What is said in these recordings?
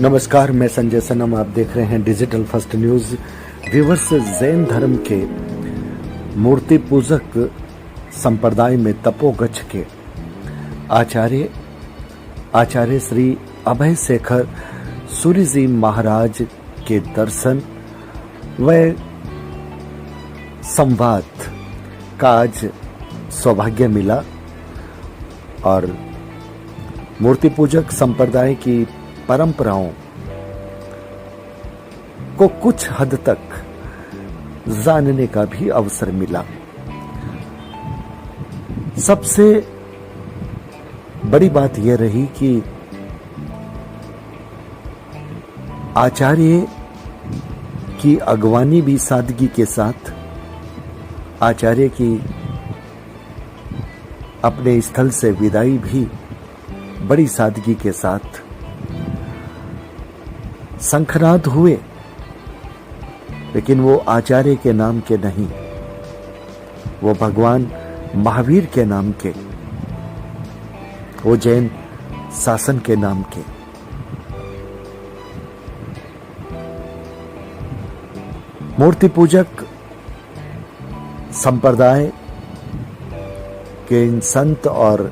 नमस्कार, मैं संजय सनम। आप देख रहे हैं digital first news. Viewers, Jain धर्म के मूर्ति पूजक संप्रदाय में तपोगच्छ के आचार्य श्री अभय शेखर सूरी जी महाराज के दर्शन व संवाद का आज सौभाग्य मिला और मूर्ति पूजक संप्रदाय की परंपराओं को कुछ हद तक जानने का भी अवसर मिला। सबसे बड़ी बात यह रही कि आचार्य की अगवानी भी सादगी के साथ, आचार्य की अपने स्थल से विदाई भी बड़ी सादगी के साथ, शंखनाद हुए लेकिन वो आचार्य के नाम के नहीं, वो भगवान महावीर के नाम के, वो जैन शासन के नाम के। मूर्ति पूजक संप्रदाय के इन संत और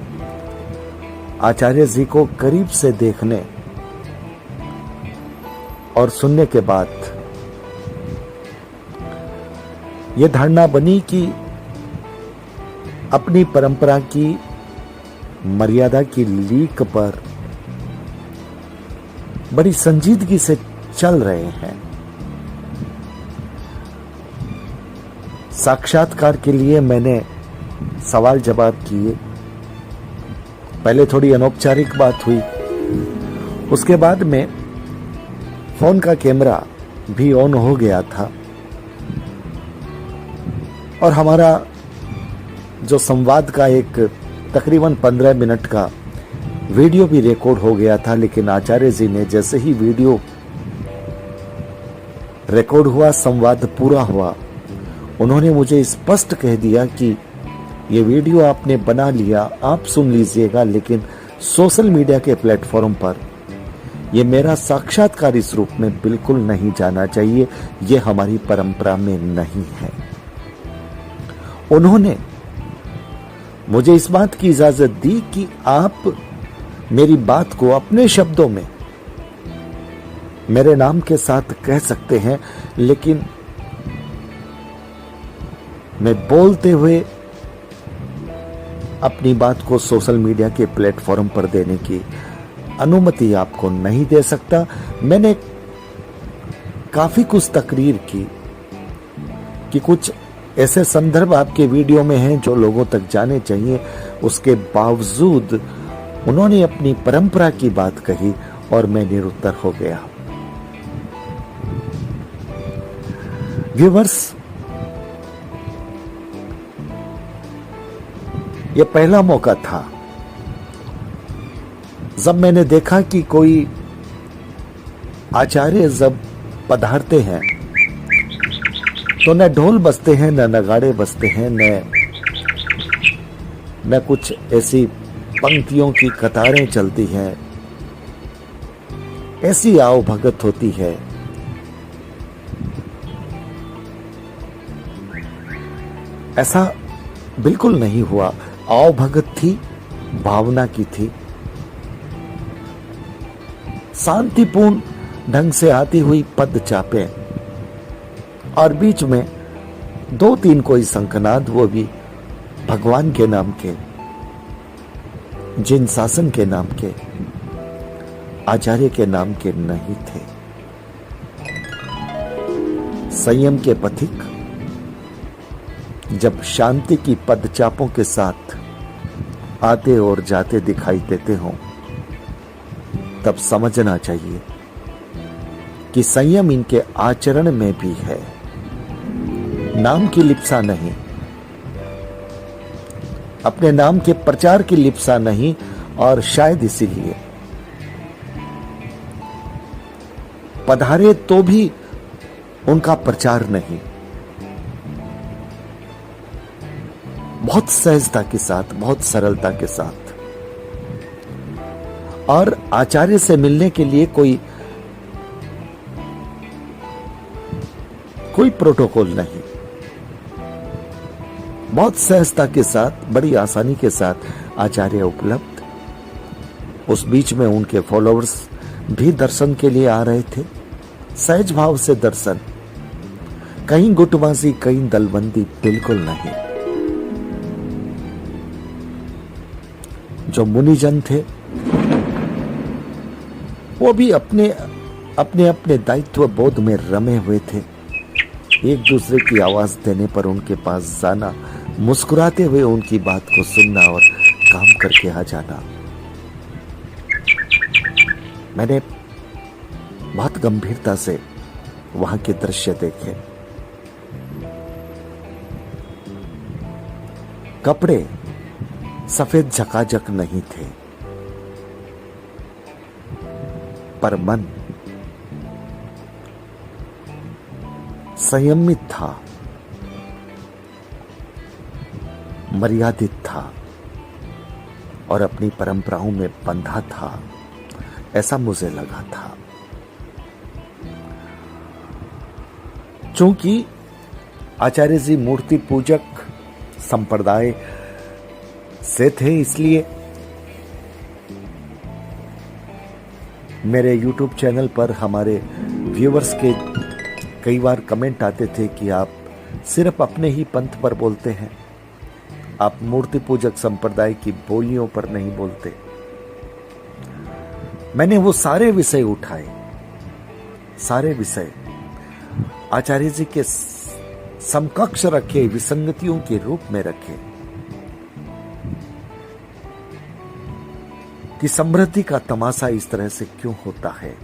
आचार्य जी को करीब से देखने और सुनने के बाद यह धारणा बनी कि अपनी परंपरा की मर्यादा की लीक पर बड़ी संजीदगी से चल रहे हैं। साक्षात्कार के लिए मैंने सवाल जवाब किए। पहले थोड़ी अनौपचारिक बात हुई, उसके बाद में फोन का कैमरा भी ऑन हो गया था और हमारा जो संवाद का एक तकरीबन 15 मिनट का वीडियो भी रिकॉर्ड हो गया था। लेकिन आचार्य जी ने जैसे ही वीडियो रिकॉर्ड हुआ, संवाद पूरा हुआ, उन्होंने मुझे स्पष्ट कह दिया कि ये वीडियो आपने बना लिया, आप सुन लीजिएगा, लेकिन सोशल मीडिया के प्लेटफॉर्म पर ये मेरा साक्षात्कार इस रूप में बिल्कुल नहीं जाना चाहिए, ये हमारी परंपरा में नहीं है। उन्होंने मुझे इस बात की इजाजत दी कि आप मेरी बात को अपने शब्दों में मेरे नाम के साथ कह सकते हैं, लेकिन मैं बोलते हुए अपनी बात को सोशल मीडिया के प्लेटफॉर्म पर देने की अनुमति आपको नहीं दे सकता। मैंने काफी कुछ तकरीर की कि कुछ ऐसे संदर्भ आपके वीडियो में हैं जो लोगों तक जाने चाहिए। उसके बावजूद उन्होंने अपनी परंपरा की बात कही और मैं निरुत्तर हो गया। व्यूअर्स, यह पहला मौका था जब मैंने देखा कि कोई आचार्य जब पधारते हैं तो न ढोल बजते हैं, न नगाड़े बजते हैं, न कुछ ऐसी पंक्तियों की कतारें चलती हैं, ऐसी आओ भगत होती है। ऐसा बिल्कुल नहीं हुआ। आओ भगत थी, भावना की थी, शांतिपूर्ण ढंग से आती हुई पद चापे और बीच में 2-3 कोई शंखनाद, वो भी भगवान के नाम के, जिन शासन के नाम के, आचार्य के नाम के नहीं थे। संयम के पथिक जब शांति की पदचापों के साथ आते और जाते दिखाई देते हों, तब समझना चाहिए कि संयम इनके आचरण में भी है, नाम की लिप्सा नहीं, अपने नाम के प्रचार की लिप्सा नहीं, और शायद इसीलिए पधारे तो भी उनका प्रचार नहीं। बहुत सहजता के साथ, बहुत सरलता के साथ, और आचार्य से मिलने के लिए कोई कोई प्रोटोकॉल नहीं, बहुत सहजता के साथ, बड़ी आसानी के साथ आचार्य उपलब्ध। उस बीच में उनके फॉलोअर्स भी दर्शन के लिए आ रहे थे, सहज भाव से दर्शन, कहीं गुटबाजी, कहीं दलबंदी, बिल्कुल नहीं। जो मुनिजन थे वो भी अपने अपने अपने दायित्व बोध में रमे हुए थे। एक दूसरे की आवाज देने पर उनके पास जाना, मुस्कुराते हुए उनकी बात को सुनना और काम करके आ जाना। मैंने बहुत गंभीरता से वहां के दृश्य देखे। कपड़े सफेद झकाझक नहीं थे, पर मन संयमित था, मर्यादित था और अपनी परंपराओं में बंधा था, ऐसा मुझे लगा था। चूंकि आचार्य जी मूर्ति पूजक संप्रदाय से थे, इसलिए मेरे YouTube चैनल पर हमारे व्यूअर्स के कई बार कमेंट आते थे कि आप सिर्फ अपने ही पंथ पर बोलते हैं, आप मूर्ति पूजक संप्रदाय की बोलियों पर नहीं बोलते। मैंने वो सारे विषय उठाए, सारे विषय आचार्य जी के समकक्ष रखे, विसंगतियों के रूप में रखे कि समृद्धि का तमाशा इस तरह से क्यों होता है,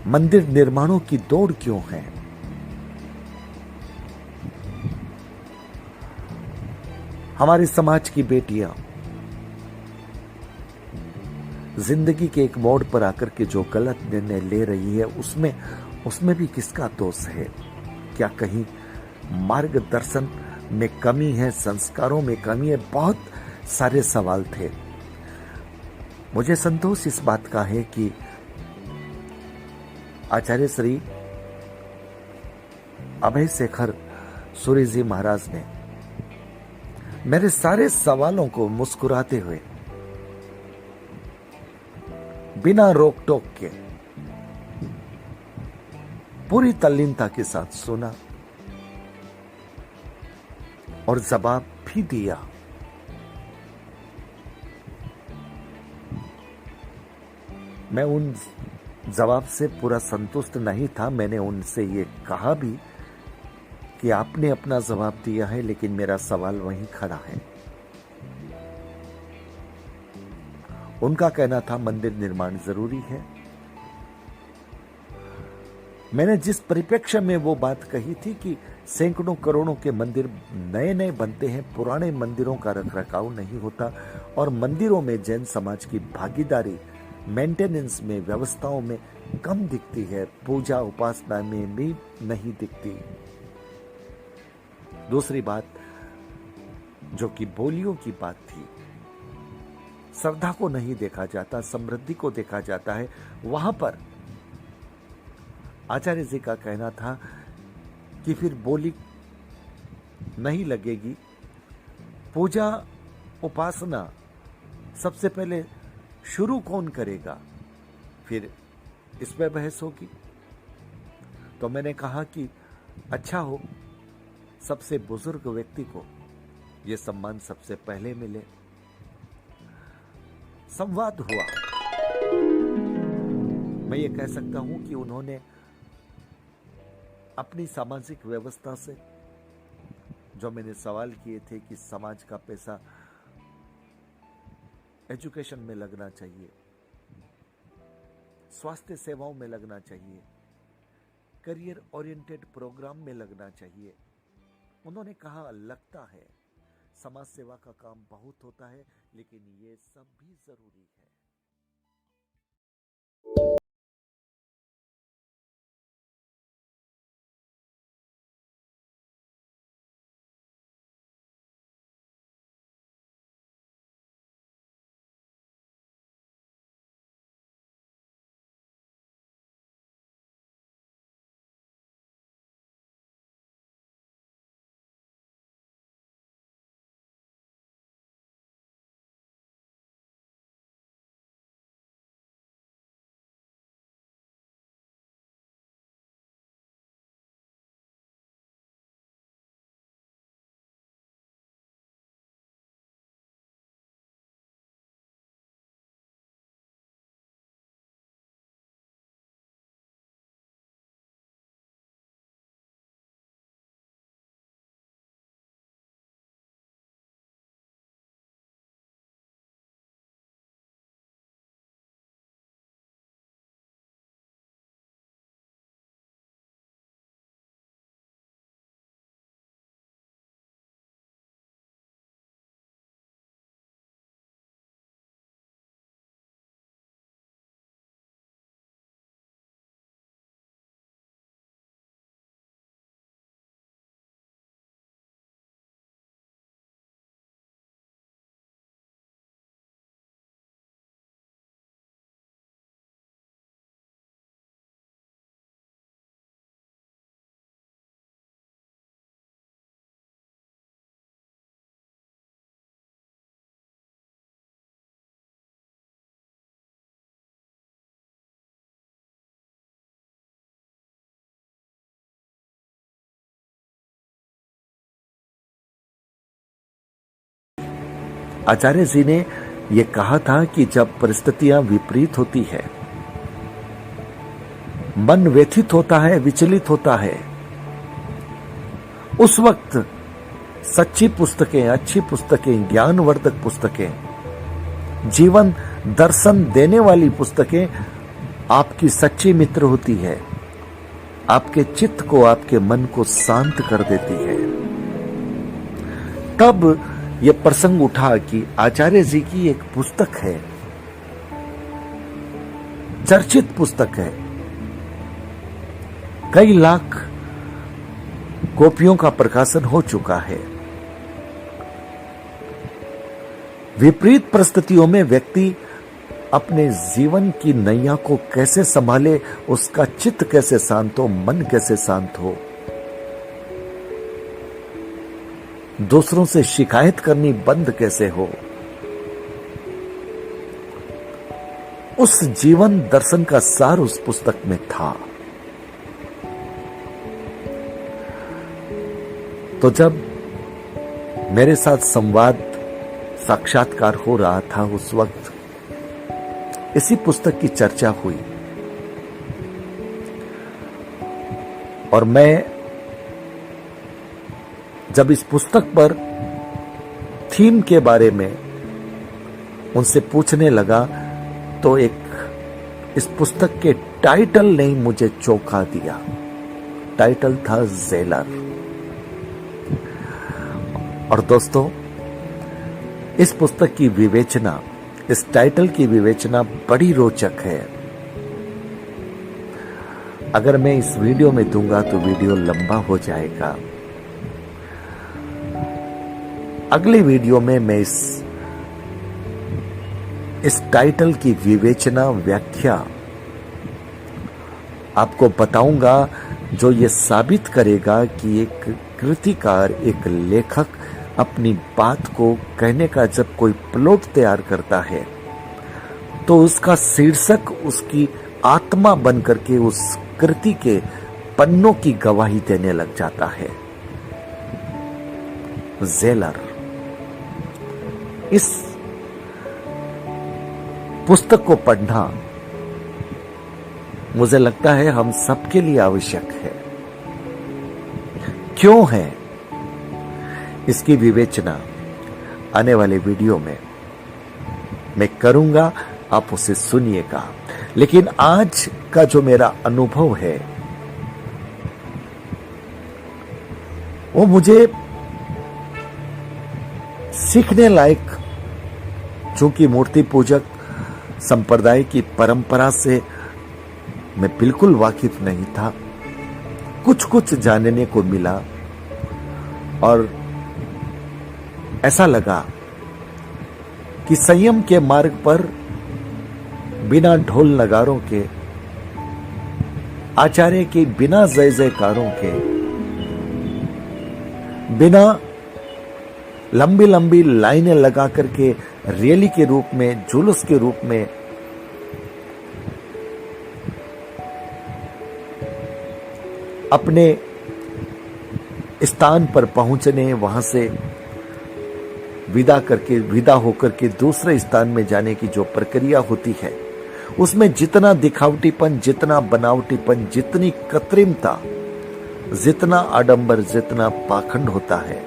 मंदिर निर्माणों की दौड़ क्यों है, हमारे समाज की बेटियां जिंदगी के एक मोड़ पर आकर के जो गलत निर्णय ले रही है, उसमें भी किसका दोष है? क्या कहीं मार्गदर्शन में कमी है, संस्कारों में कमी है? बहुत सारे सवाल थे। मुझे संतोष इस बात का है कि आचार्य श्री अभय शेखर सूरी जी महाराज ने मेरे सारे सवालों को मुस्कुराते हुए, बिना रोक टोक के, पूरी तल्लीनता के साथ सुना और जवाब भी दिया। मैं उन जवाब से पूरा संतुष्ट नहीं था। मैंने उनसे ये कहा भी कि आपने अपना जवाब दिया है, लेकिन मेरा सवाल वहीं खड़ा है। उनका कहना था मंदिर निर्माण जरूरी है। मैंने जिस परिप्रेक्ष्य में वो बात कही थी कि सैकड़ों करोड़ों के मंदिर नए नए बनते हैं, पुराने मंदिरों का रखरखाव नहीं होता और मंदिरों में जैन समाज की भागीदारी मेंटेनेंस में, व्यवस्थाओं में कम दिखती है, पूजा उपासना में भी नहीं दिखती। दूसरी बात जो कि बोलियों की बात थी, श्रद्धा को नहीं देखा जाता, समृद्धि को देखा जाता है। वहां पर आचार्य जी का कहना था कि फिर बोली नहीं लगेगी, पूजा उपासना सबसे पहले शुरू कौन करेगा, फिर इस पे बहस होगी। तो मैंने कहा कि अच्छा हो, सबसे बुजुर्ग व्यक्ति को यह सम्मान सबसे पहले मिले। संवाद हुआ। मैं ये कह सकता हूं कि उन्होंने अपनी सामाजिक व्यवस्था से, जो मैंने सवाल किए थे कि समाज का पैसा एजुकेशन में लगना चाहिए, स्वास्थ्य सेवाओं में लगना चाहिए, करियर ओरिएंटेड प्रोग्राम में लगना चाहिए, उन्होंने कहा लगता है समाज सेवा का काम बहुत होता है, लेकिन ये सब भी जरूरी है। आचार्य जी ने यह कहा था कि जब परिस्थितियां विपरीत होती है, मन व्यथित होता है, विचलित होता है, उस वक्त सच्ची पुस्तकें, अच्छी पुस्तकें, ज्ञानवर्धक पुस्तकें, जीवन दर्शन देने वाली पुस्तकें आपकी सच्ची मित्र होती है, आपके चित्त को, आपके मन को शांत कर देती है। तब यह प्रसंग उठा कि आचार्य जी की एक पुस्तक है, चर्चित पुस्तक है, कई लाख कॉपियों का प्रकाशन हो चुका है। विपरीत परिस्थितियों में व्यक्ति अपने जीवन की नैया को कैसे संभाले, उसका चित्त कैसे शांत हो, मन कैसे शांत हो, दूसरों से शिकायत करनी बंद कैसे हो, उस जीवन दर्शन का सार उस पुस्तक में था। तो जब मेरे साथ संवाद, साक्षात्कार हो रहा था, उस वक्त इसी पुस्तक की चर्चा हुई और मैं जब इस पुस्तक पर थीम के बारे में उनसे पूछने लगा तो इस पुस्तक के टाइटल ने मुझे चौंका दिया। टाइटल था जेलर। और दोस्तों, इस पुस्तक की विवेचना, इस टाइटल की विवेचना बड़ी रोचक है। अगर मैं इस वीडियो में दूंगा तो वीडियो लंबा हो जाएगा। अगले वीडियो में मैं इस टाइटल की विवेचना, व्याख्या आपको बताऊंगा, जो ये साबित करेगा कि एक कृतिकार, एक लेखक अपनी बात को कहने का जब कोई प्लॉट तैयार करता है तो उसका शीर्षक उसकी आत्मा बनकर के उस कृति के पन्नों की गवाही देने लग जाता है। जेलर। इस पुस्तक को पढ़ना मुझे लगता है हम सबके लिए आवश्यक है। क्यों है, इसकी विवेचना आने वाले वीडियो में मैं करूंगा, आप उसे सुनिएगा। लेकिन आज का जो मेरा अनुभव है वो मुझे सीखने लायक, चूंकि मूर्ति पूजक संप्रदाय की परंपरा से मैं बिल्कुल वाकिफ नहीं था, कुछ कुछ जानने को मिला और ऐसा लगा कि संयम के मार्ग पर बिना ढोल नगारों के, आचार्य के बिना जय जयकारों के, बिना लंबी लंबी लाइनें लगा करके रैली के रूप में, जुलूस के रूप में अपने स्थान पर पहुंचने, वहां से विदा होकर के दूसरे स्थान में जाने की जो प्रक्रिया होती है, उसमें जितना दिखावटीपन, जितना बनावटीपन, जितनी कृत्रिमता, जितना आडंबर, जितना पाखंड होता है,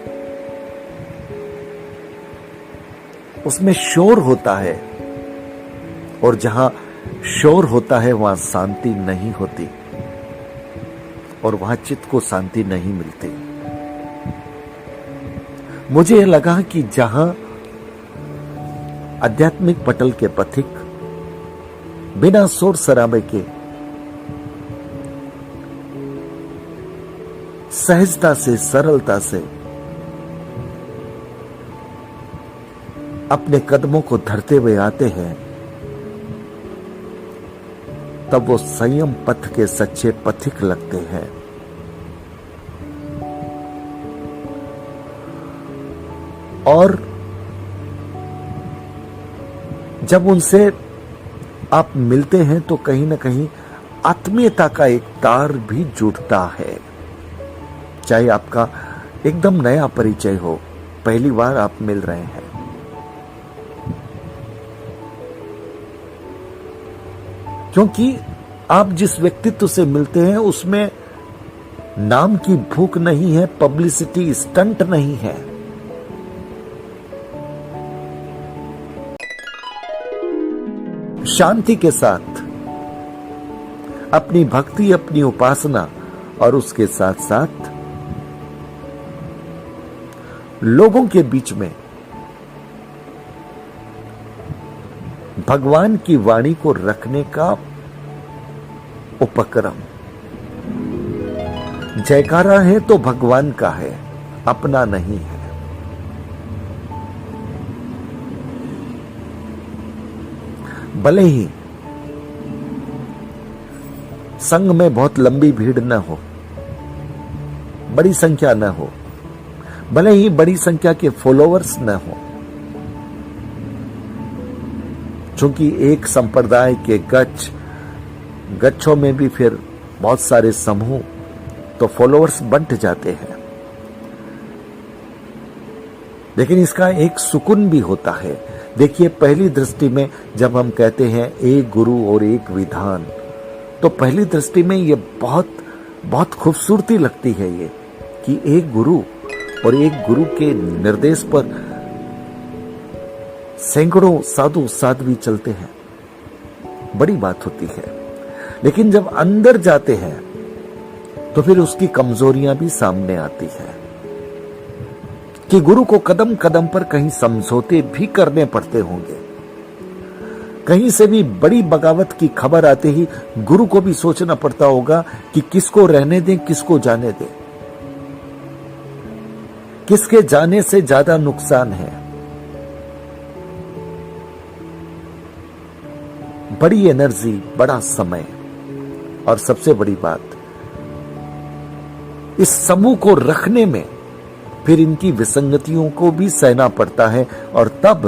उसमें शोर होता है। और जहां शोर होता है वहां शांति नहीं होती और वहां चित्त को शांति नहीं मिलती। मुझे यह लगा कि जहां आध्यात्मिक पटल के पथिक बिना शोर शराबे के सहजता से, सरलता से अपने कदमों को धरते हुए आते हैं, तब वो संयम पथ के सच्चे पथिक लगते हैं। और जब उनसे आप मिलते हैं तो कहीं ना कहीं आत्मीयता का एक तार भी जुड़ता है। चाहे आपका एकदम नया परिचय हो, पहली बार आप मिल रहे हैं, क्योंकि आप जिस व्यक्तित्व से मिलते हैं उसमें नाम की भूख नहीं है, पब्लिसिटी स्टंट नहीं है। शांति के साथ अपनी भक्ति, अपनी उपासना और उसके साथ साथ लोगों के बीच में भगवान की वाणी को रखने का उपक्रम। जयकारा है तो भगवान का है, अपना नहीं है। भले ही संघ में बहुत लंबी भीड़ न हो, बड़ी संख्या न हो, भले ही बड़ी संख्या के फॉलोअर्स न हो, क्योंकि एक संप्रदाय के गच्छों में भी फिर बहुत सारे समूह तो फॉलोअर्स बंट जाते हैं। लेकिन इसका एक सुकून भी होता है। देखिए, पहली दृष्टि में जब हम कहते हैं एक गुरु और एक विधान, तो पहली दृष्टि में ये बहुत खूबसूरती लगती है ये कि एक गुरु और एक गुरु के निर्देश पर सैकड़ों साधु साध्वी चलते हैं, बड़ी बात होती है। लेकिन जब अंदर जाते हैं तो फिर उसकी कमजोरियां भी सामने आती है कि गुरु को कदम कदम पर कहीं समझौते भी करने पड़ते होंगे। कहीं से भी बड़ी बगावत की खबर आते ही गुरु को भी सोचना पड़ता होगा कि किसको रहने दें, किसको जाने दें, किसके जाने से ज्यादा नुकसान है। बड़ी एनर्जी, बड़ा समय और सबसे बड़ी बात, इस समूह को रखने में फिर इनकी विसंगतियों को भी सहना पड़ता है और तब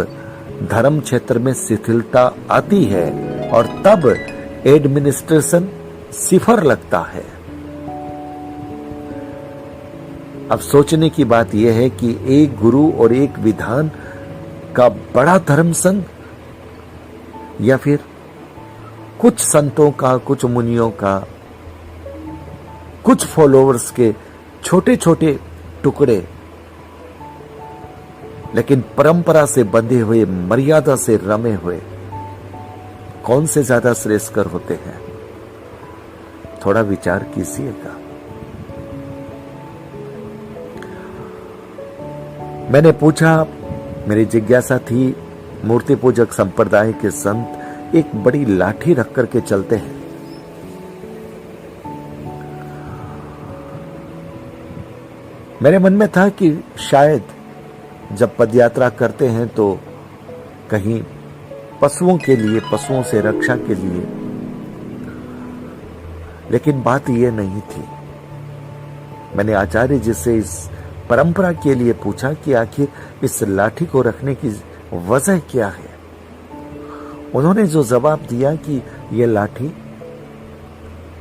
धर्म क्षेत्र में शिथिलता आती है और तब एडमिनिस्ट्रेशन सिफर लगता है। अब सोचने की बात यह है कि एक गुरु और एक विधान का बड़ा धर्म संघ या फिर कुछ संतों का, कुछ मुनियों का, कुछ फॉलोअर्स के छोटे छोटे टुकड़े, लेकिन परंपरा से बंधे हुए, मर्यादा से रमे हुए, कौन से ज्यादा श्रेष्ठकर होते हैं? थोड़ा विचार कीजिएगा। मैंने पूछा, मेरी जिज्ञासा थी, मूर्ति पूजक संप्रदाय के संत एक बड़ी लाठी रख करके चलते हैं। मेरे मन में था कि शायद जब पदयात्रा करते हैं तो कहीं पशुओं के लिए, पशुओं से रक्षा के लिए, लेकिन बात यह नहीं थी। मैंने आचार्य जी से इस परंपरा के लिए पूछा कि आखिर इस लाठी को रखने की वजह क्या है। उन्होंने जो जवाब दिया कि यह लाठी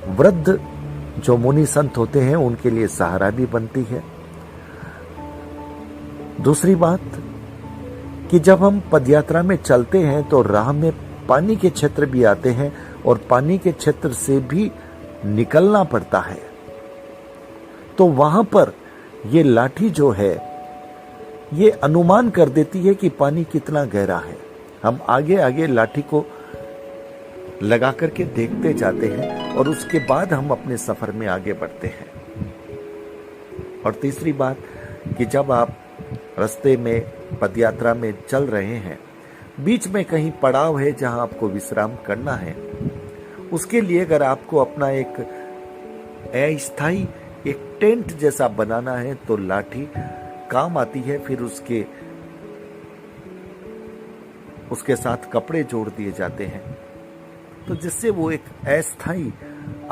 वृद्ध जो मुनि संत होते हैं उनके लिए सहारा भी बनती है। दूसरी बात कि जब हम पदयात्रा में चलते हैं तो राह में पानी के क्षेत्र भी आते हैं और पानी के क्षेत्र से भी निकलना पड़ता है, तो वहां पर ये लाठी जो है ये अनुमान कर देती है कि पानी कितना गहरा है। हम आगे आगे लाठी को लगा करके देखते जाते हैं और उसके बाद हम अपने सफर में आगे बढ़ते हैं। और तीसरी बात कि जब आप रास्ते में, पदयात्रा में चल रहे हैं, बीच में कहीं पड़ाव है जहां आपको विश्राम करना है, उसके लिए अगर आपको अपना एक अस्थायी एक टेंट जैसा बनाना है तो लाठी काम आती है। फिर उसके साथ कपड़े जोड़ दिए जाते हैं, तो जिससे वो एक अस्थायी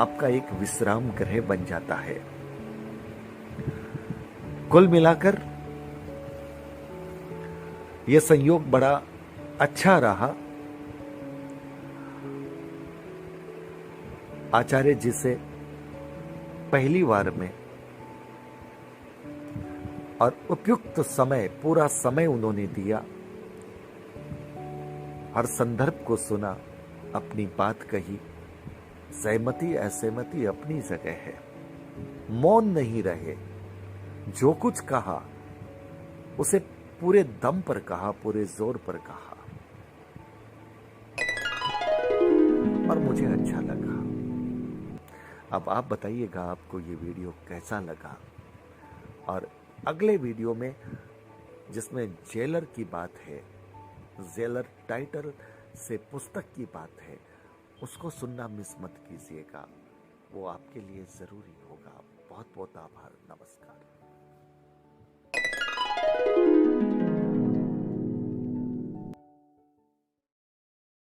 आपका एक विश्राम गृह बन जाता है। कुल मिलाकर यह संयोग बड़ा अच्छा रहा। आचार्य जी से पहली बार में और उपयुक्त समय, पूरा समय उन्होंने दिया, हर संदर्भ को सुना, अपनी बात कही सहमति असहमति अपनी जगह है, मौन नहीं रहे। जो कुछ कहा उसे पूरे दम पर कहा, पूरे जोर पर कहा, और मुझे अच्छा लगा। अब आप बताइएगा आपको ये वीडियो कैसा लगा। और अगले वीडियो में जिसमें जेलर की बात है, जेलर टाइटल से पुस्तक की बात है, उसको सुनना मिस मत कीजिएगा, वो आपके लिए जरूरी होगा। बहुत बहुत आभार, नमस्कार।